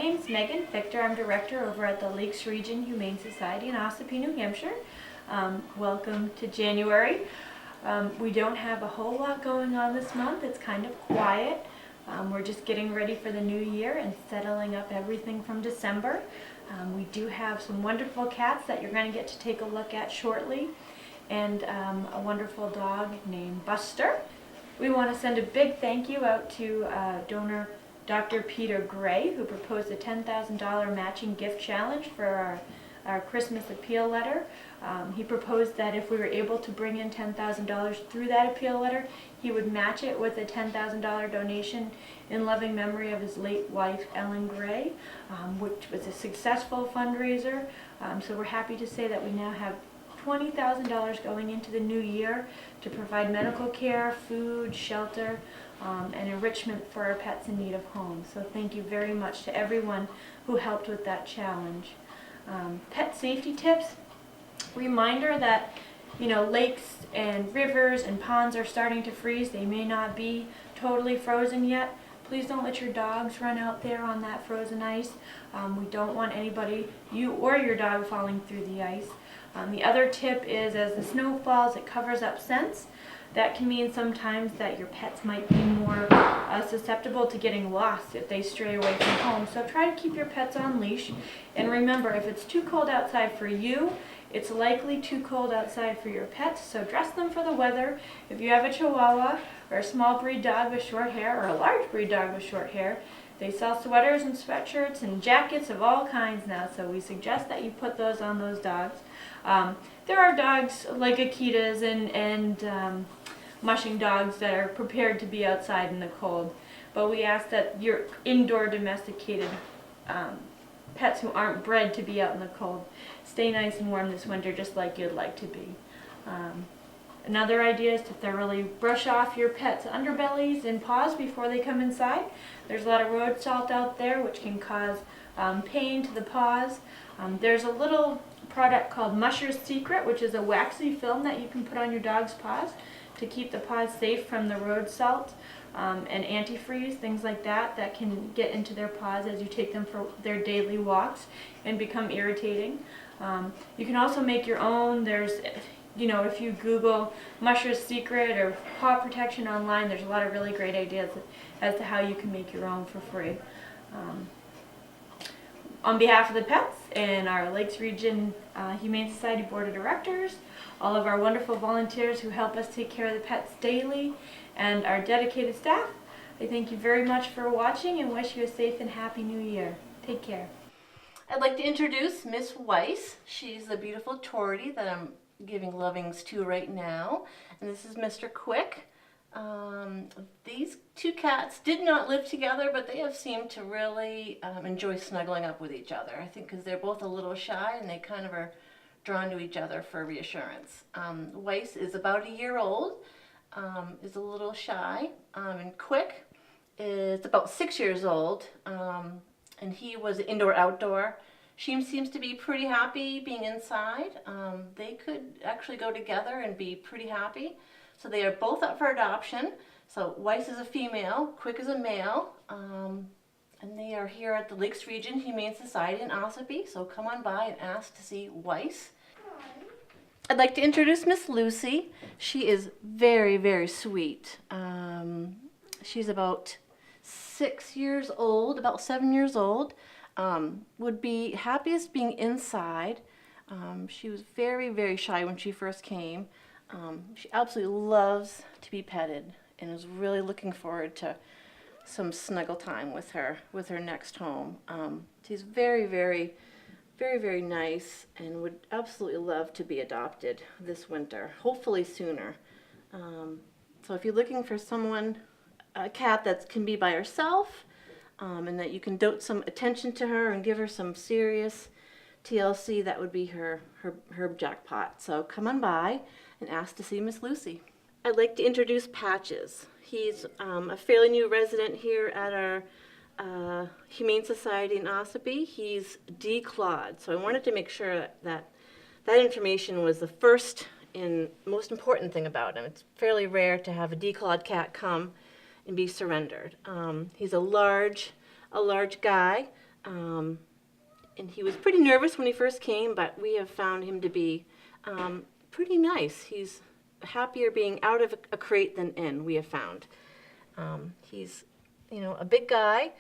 name's Megan Victor. I'm director over at the Lakes Region Humane Society in Ossipee, New Hampshire. Welcome to January. We don't have a whole lot going on this month. It's kind of quiet. We're just getting ready for the new year and settling up everything from December. We do have some wonderful cats that you're going to get to take a look at shortly, and a wonderful dog named Buster. We want to send a big thank you out to donor Dr. Peter Gray, who proposed a $10,000 matching gift challenge for our Christmas appeal letter. He proposed that if we were able to bring in $10,000 through that appeal letter, he would match it with a $10,000 donation in loving memory of his late wife, Ellen Gray, which was a successful fundraiser. So we're happy to say that we now have $20,000 going into the new year to provide medical care, food, shelter, and enrichment for our pets in need of homes. So thank you very much to everyone who helped with that challenge. Pet safety tips. Reminder that, lakes and rivers and ponds are starting to freeze. They may not be totally frozen yet. Please don't let your dogs run out there on that frozen ice. We don't want anybody, you or your dog, falling through the ice. The other tip is, as the snow falls, it covers up scents. That can mean sometimes that your pets might be more susceptible to getting lost if they stray away from home. So try to keep your pets on leash. And remember, if it's too cold outside for you, it's likely too cold outside for your pets. So dress them for the weather. If you have a Chihuahua or a small breed dog with short hair or a large breed dog with short hair, they sell sweaters and sweatshirts and jackets of all kinds now. So we suggest that you put those on those dogs. There are dogs like Akitas and mushing dogs that are prepared to be outside in the cold, but we ask that your indoor domesticated pets who aren't bred to be out in the cold stay nice and warm this winter, just like you'd like to be. Another idea is to thoroughly brush off your pets' underbellies and paws before they come inside. There's a lot of road salt out there which can cause pain to the paws. There's a little product called Musher's Secret, which is a waxy film that you can put on your dog's paws to keep the paws safe from the road salt and antifreeze, things like that, that can get into their paws as you take them for their daily walks and become irritating. You can also make your own. There's, if you Google Musher's Secret or paw protection online, there's a lot of really great ideas as to how you can make your own for free. On behalf of the pets and our Lakes Region Humane Society Board of Directors, all of our wonderful volunteers who help us take care of the pets daily, and our dedicated staff, I thank you very much for watching and wish you a safe and happy new year. Take care. I'd like to introduce Miss Weiss. She's the beautiful Tortie that I'm giving lovings to right now. And this is Mr. Quick. These two cats did not live together, but they have seemed to really enjoy snuggling up with each other. I think because they're both a little shy and they kind of are drawn to each other for reassurance. Weiss is about a year old, is a little shy, and Quick is about 6 years old, and he was indoor-outdoor. She seems to be pretty happy being inside. They could actually go together and be pretty happy. So they are both up for adoption. So Weiss is a female, Quick is a male, and they are here at the Lakes Region Humane Society in Ossipee. So come on by and ask to see Weiss. I'd like to introduce Miss Lucy. She is very, very sweet. She's about 6 years old, about 7 years old. Would be happiest being inside. She was very, very shy when she first came. She absolutely loves to be petted and is really looking forward to some snuggle time with her next home. She's very, very, very, very nice and would absolutely love to be adopted this winter, hopefully sooner. So if you're looking for someone, a cat that can be by herself, and that you can dote some attention to her and give her some serious TLC, that would be her jackpot. So come on by and ask to see Miss Lucy. I'd like to introduce Patches. He's a fairly new resident here at our Humane Society in Ossipee. He's declawed, so I wanted to make sure that information was the first and most important thing about him. It's fairly rare to have a declawed cat come and be surrendered. He's a large guy. And he was pretty nervous when he first came, but we have found him to be pretty nice. He's happier being out of a crate than in, we have found. He's, a big guy,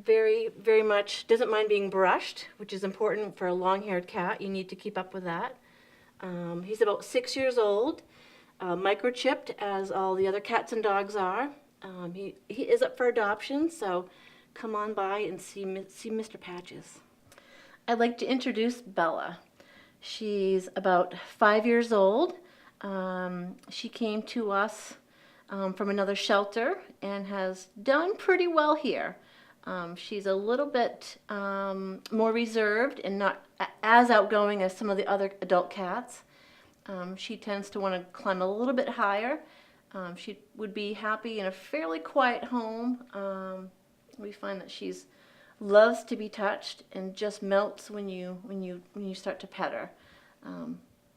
very, very much doesn't mind being brushed, which is important for a long-haired cat. You need to keep up with that. He's about 6 years old, microchipped, as all the other cats and dogs are. He is up for adoption, so come on by and see Mr. Patches. I'd like to introduce Bella. She's about 5 years old. She came to us from another shelter and has done pretty well here. She's a little bit more reserved and not as outgoing as some of the other adult cats. She tends to want to climb a little bit higher. She would be happy in a fairly quiet home. We find that she's loves to be touched and just melts when you start to pet her.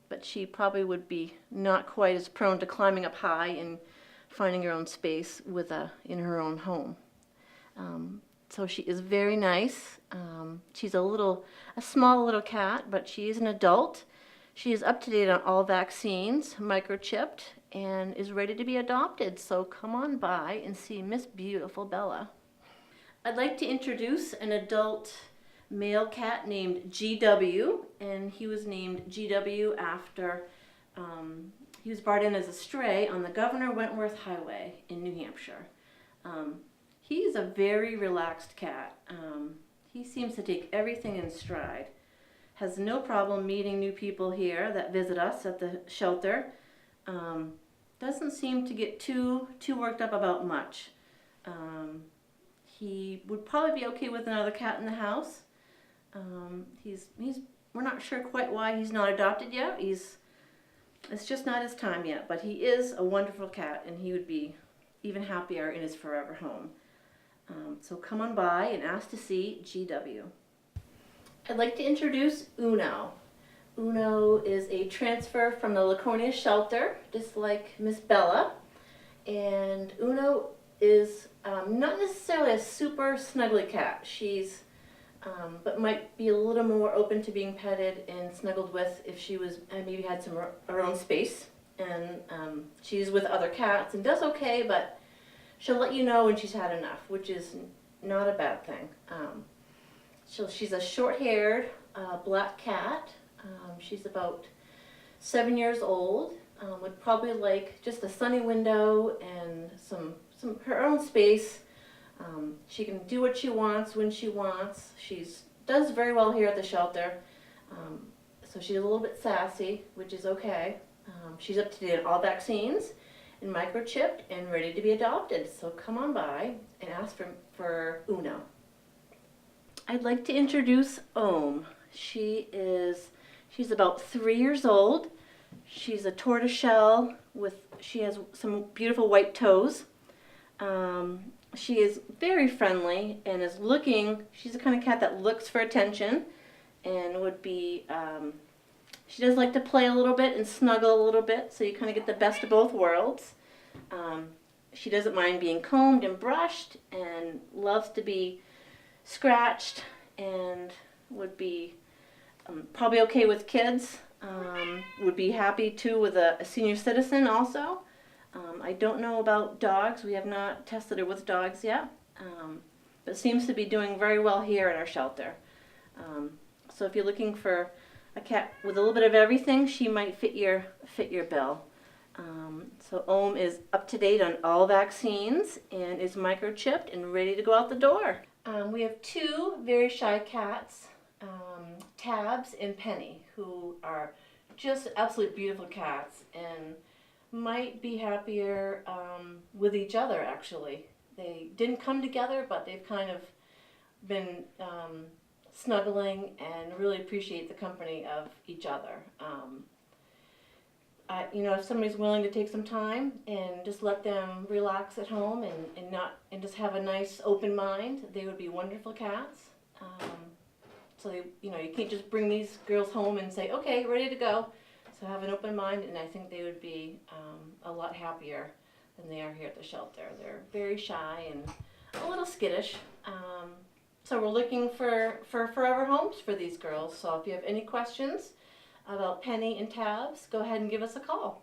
But she probably would be not quite as prone to climbing up high and finding her own space in her own home. So she is very nice. She's a small little cat, but she is an adult. She is up to date on all vaccines, microchipped, and is ready to be adopted. So come on by and see Miss Beautiful Bella. I'd like to introduce an adult male cat named GW, and he was named GW after he was brought in as a stray on the Governor Wentworth Highway in New Hampshire. He's a very relaxed cat. He seems to take everything in stride. Has no problem meeting new people here that visit us at the shelter. Doesn't seem to get too worked up about much. He would probably be okay with another cat in the house. We're not sure quite why he's not adopted yet. It's just not his time yet, but he is a wonderful cat, and he would be even happier in his forever home. So come on by and ask to see GW. I'd like to introduce Uno. Uno is a transfer from the Laconia shelter, just like Miss Bella. And Uno is not necessarily a super snuggly cat. She's, but might be a little more open to being petted and snuggled with if she was, maybe had her own space. And she's with other cats and does okay, but she'll let you know when she's had enough, which is not a bad thing. She's a short-haired black cat. She's about 7 years old. Would probably like just a sunny window and some her own space. She can do what she wants when she wants. Does very well here at the shelter. So she's a little bit sassy, which is okay. She's up to date on all vaccines and microchipped and ready to be adopted. So come on by and ask for Uno. I'd like to introduce Ohm. She's about 3 years old. She's a tortoiseshell she has some beautiful white toes. She is very friendly and she's the kind of cat that looks for attention and would be, she does like to play a little bit and snuggle a little bit, so you kind of get the best of both worlds. She doesn't mind being combed and brushed and loves to be scratched and would be probably okay with kids. Would be happy too with a senior citizen also. I don't know about dogs. We have not tested her with dogs yet, but seems to be doing very well here at our shelter. So if you're looking for a cat with a little bit of everything, she might fit your bill. So Ohm is up to date on all vaccines and is microchipped and ready to go out the door. We have two very shy cats, Tabs and Penny, who are just absolutely beautiful cats and might be happier with each other, actually. They didn't come together, but they've kind of been snuggling and really appreciate the company of each other. If somebody's willing to take some time and just let them relax at home and just have a nice open mind, they would be wonderful cats. So you can't just bring these girls home and say, okay, ready to go. So have an open mind, and I think they would be a lot happier than they are here at the shelter. They're very shy and a little skittish. So we're looking for forever homes for these girls. So if you have any questions about Penny and Tabs, go ahead and give us a call.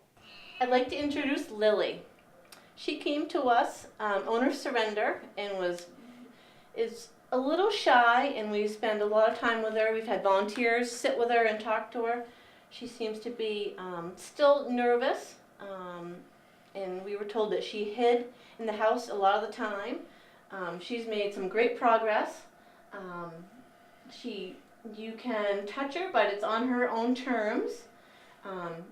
I'd like to introduce Lily. She came to us, owner surrender, and is a little shy, and we spend a lot of time with her. We've had volunteers sit with her and talk to her. She seems to be still nervous, and we were told that she hid in the house a lot of the time. She's made some great progress. You can touch her, but it's on her own terms.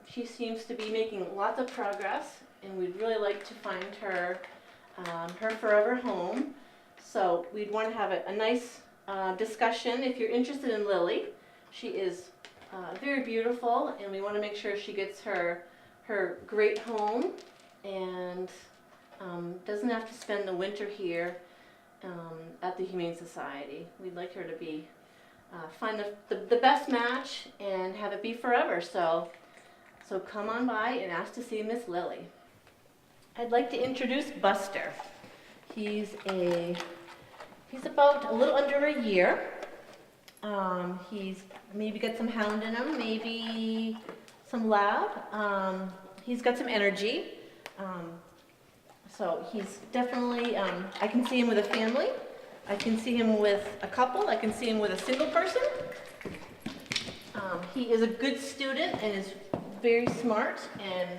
She seems to be making lots of progress, and we'd really like to find her her forever home. So we'd want to have a nice discussion. If you're interested in Lily, she is very beautiful, and we want to make sure she gets her great home and doesn't have to spend the winter here at the Humane Society. We'd like her to be find the best match and have it be forever. So come on by and ask to see Miss Lily. I'd like to introduce Buster. He's about a little under a year. He's maybe got some hound in him, maybe some lab. He's got some energy. So he's definitely, I can see him with a family. I can see him with a couple. I can see him with a single person. He is a good student and is very smart and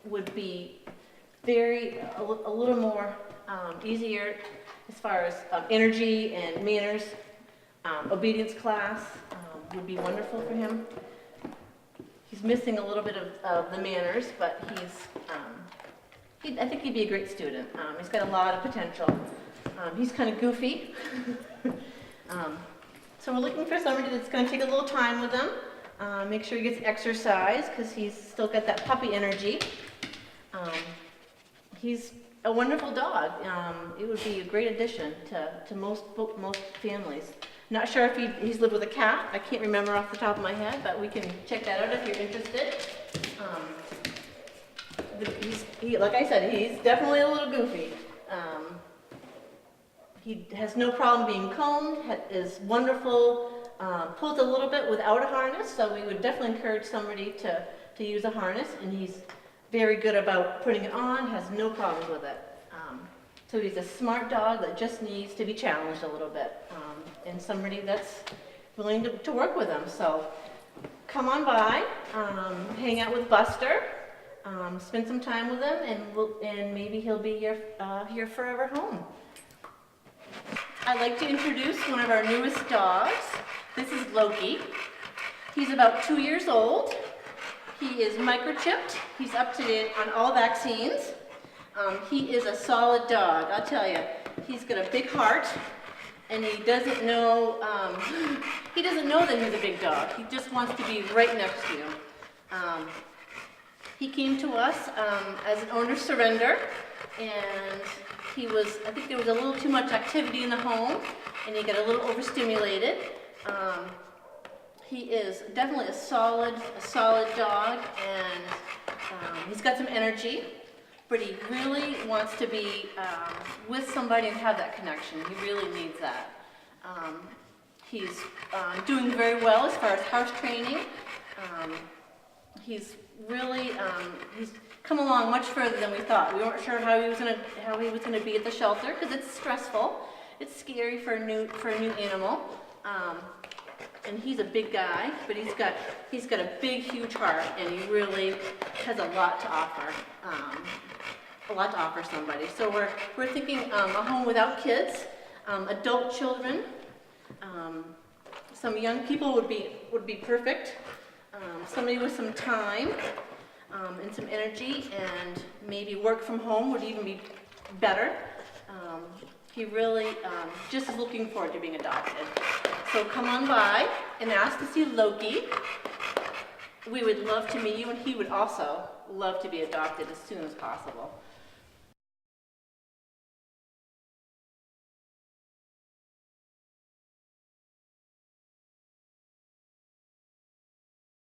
would be a little more easier as far as energy and manners. Obedience class would be wonderful for him. He's missing a little bit of the manners, but I think he'd be a great student. He's got a lot of potential. He's kind of goofy. So we're looking for somebody that's going to take a little time with him. Make sure he gets exercise because he's still got that puppy energy. He's a wonderful dog. It would be a great addition to most families. Not sure if he's lived with a cat. I can't remember off the top of my head, but we can check that out if you're interested. Like I said, he's definitely a little goofy. He has no problem being combed, is wonderful, pulls a little bit without a harness, so we would definitely encourage somebody to use a harness, and he's very good about putting it on, has no problems with it. So he's a smart dog that just needs to be challenged a little bit, and somebody that's willing to work with him. So come on by, hang out with Buster, spend some time with him, and maybe he'll be your forever home. I'd like to introduce one of our newest dogs. This is Loki. He's about 2 years old. He is microchipped. He's up to date on all vaccines. He is a solid dog, I'll tell you. He's got a big heart, and he doesn't know that he's a big dog. He just wants to be right next to you. He came to us as an owner surrender, and I think there was a little too much activity in the home, and he got a little overstimulated. He is definitely a solid dog, and he's got some energy, but he really wants to be with somebody and have that connection. He really needs that. He's doing very well as far as house training. He's really he's come along much further than we thought. We weren't sure how he was gonna be at the shelter because it's stressful. It's scary for a new animal. And he's a big guy, but he's got a big, huge heart, and he really has a lot to offer. Somebody. So we're thinking a home without kids, adult children, some young people would be perfect. Somebody with some time and some energy, and maybe work from home would even be better. He really just is looking forward to being adopted. So come on by and ask to see Loki. We would love to meet you, and he would also love to be adopted as soon as possible.